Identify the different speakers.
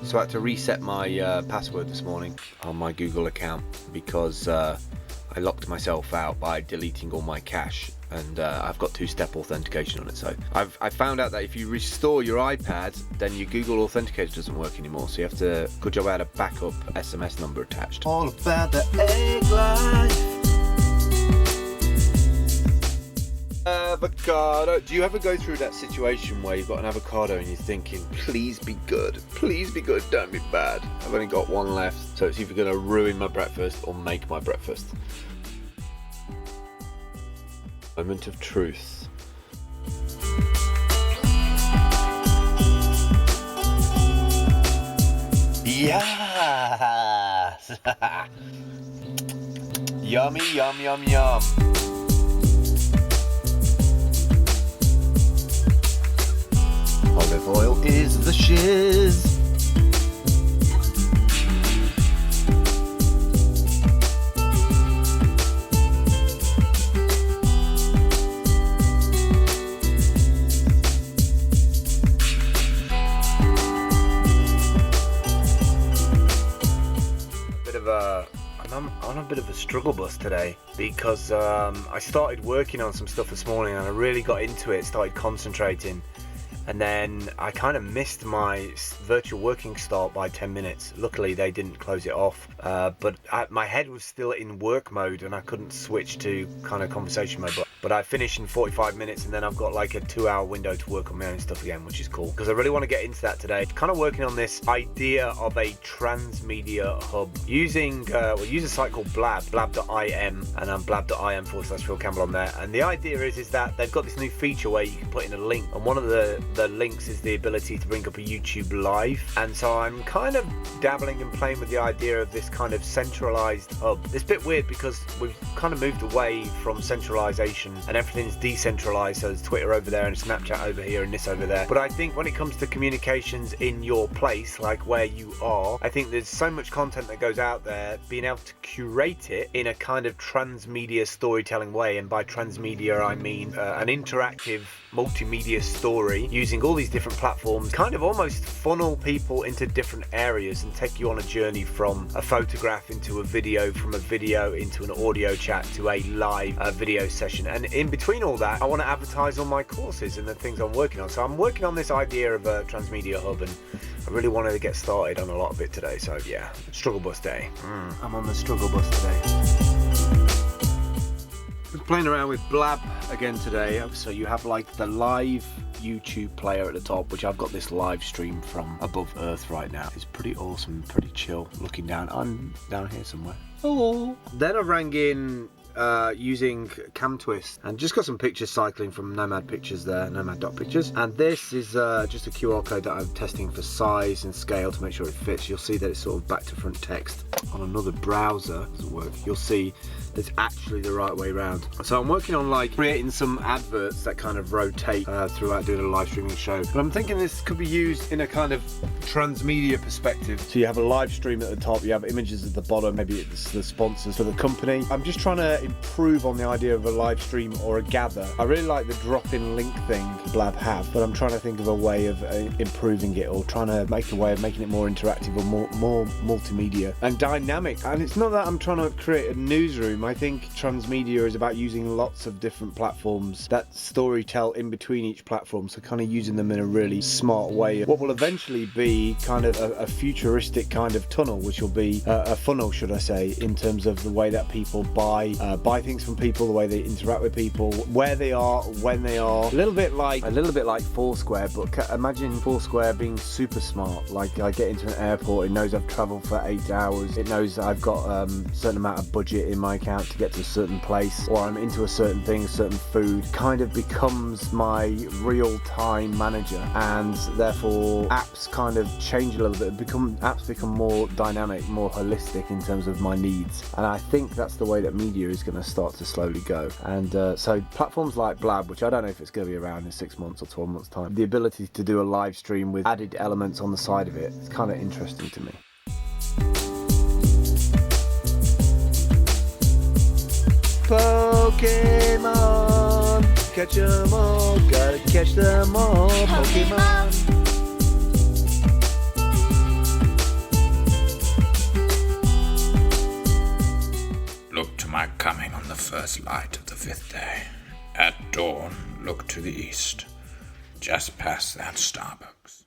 Speaker 1: So I had to reset my password this morning on my Google account because I locked myself out by deleting all my cache, and I've got two-step authentication on it. So I found out that if you restore your iPad, then your Google Authenticator doesn't work anymore. So you have to, good job I had a backup SMS number attached. All about the egg life. Avocado. Do you ever go through that situation where you've got an avocado and you're thinking, please be good, don't be bad. I've only got one left, so it's either going to ruin my breakfast or make my breakfast. Moment of truth. Yes! Yummy, yum, yum, yum. Olive oil is the shiz. I'm on a bit of a struggle bus today because I started working on some stuff this morning and I really got into it, started concentrating, and then I kind of missed my virtual working start by 10 minutes. Luckily they didn't close it off, but my head was still in work mode and I couldn't switch to kind of conversation mode. But I finished in 45 minutes and then I've got like a 2-hour window to work on my own stuff again, which is cool because I really want to get into that today. Kind of working on this idea of a transmedia hub using use a site called blab.im, and I'm blab.im/Phil Campbell on there. And the idea is that they've got this new feature where you can put in a link, and one of the links is the ability to bring up a YouTube live. And so I'm kind of dabbling and playing with the idea of this kind of centralized hub. It's a bit weird because we've kind of moved away from centralization and everything's decentralized, so there's Twitter over there and Snapchat over here and this over there. But I think when it comes to communications in your place, like where you are, I think there's so much content that goes out there, being able to curate it in a kind of transmedia storytelling way. And by transmedia I mean an interactive multimedia story using all these different platforms, kind of almost funnel people into different areas and take you on a journey from a photograph into a video, from a video into an audio chat to a live video session. And in between all that, I want to advertise all my courses and the things I'm working on. So I'm working on this idea of a transmedia hub, and I really wanted to get started on a lot of it today. So yeah, struggle bus day. I'm on the struggle bus today. I'm playing around with Blab again today. So you have like the live YouTube player at the top, which I've got this live stream from above Earth right now. It's pretty awesome, pretty chill looking down. I'm down here somewhere. Hello. Then I rang in using Cam Twist and just got some pictures cycling from Nomad Pictures there, Nomad.pictures. And this is just a QR code that I'm testing for size and scale to make sure it fits. You'll see that it's sort of back to front text on another browser. Doesn't work. You'll see it's actually the right way around. So I'm working on like creating some adverts that kind of rotate throughout doing a live streaming show. But I'm thinking this could be used in a kind of transmedia perspective. So you have a live stream at the top, you have images at the bottom, maybe it's the sponsors for the company. I'm just trying to improve on the idea of a live stream or a gather. I really like the drop-in link thing Blab have, but I'm trying to think of a way of improving it, or trying to make a way of making it more interactive or more multimedia and dynamic. And it's not that I'm trying to create a newsroom. I think transmedia is about using lots of different platforms that storytell in between each platform, so kind of using them in a really smart way. What will eventually be kind of a futuristic kind of tunnel, which will be a funnel, should I say, in terms of the way that people buy things from people, the way they interact with people, where they are, when they are. A little bit like Foursquare, but imagine Foursquare being super smart. Like I get into an airport, it knows I've traveled for 8 hours, it knows that I've got a certain amount of budget in my account to get to a certain place, or I'm into a certain thing, a certain food. Kind of becomes my real-time manager, and therefore apps kind of change a little bit. Apps become more dynamic, more holistic in terms of my needs, and I think that's the way that media is going to start to slowly go. And so platforms like Blab, which I don't know if it's going to be around in 6 months or 12 months time, the ability to do a live stream with added elements on the side of it, it's kind of interesting to me. Pokemon, catch them all, gotta catch them all, Pokemon.
Speaker 2: coming on the first light of the 5th day. At dawn, look to the east, just past that Starbucks.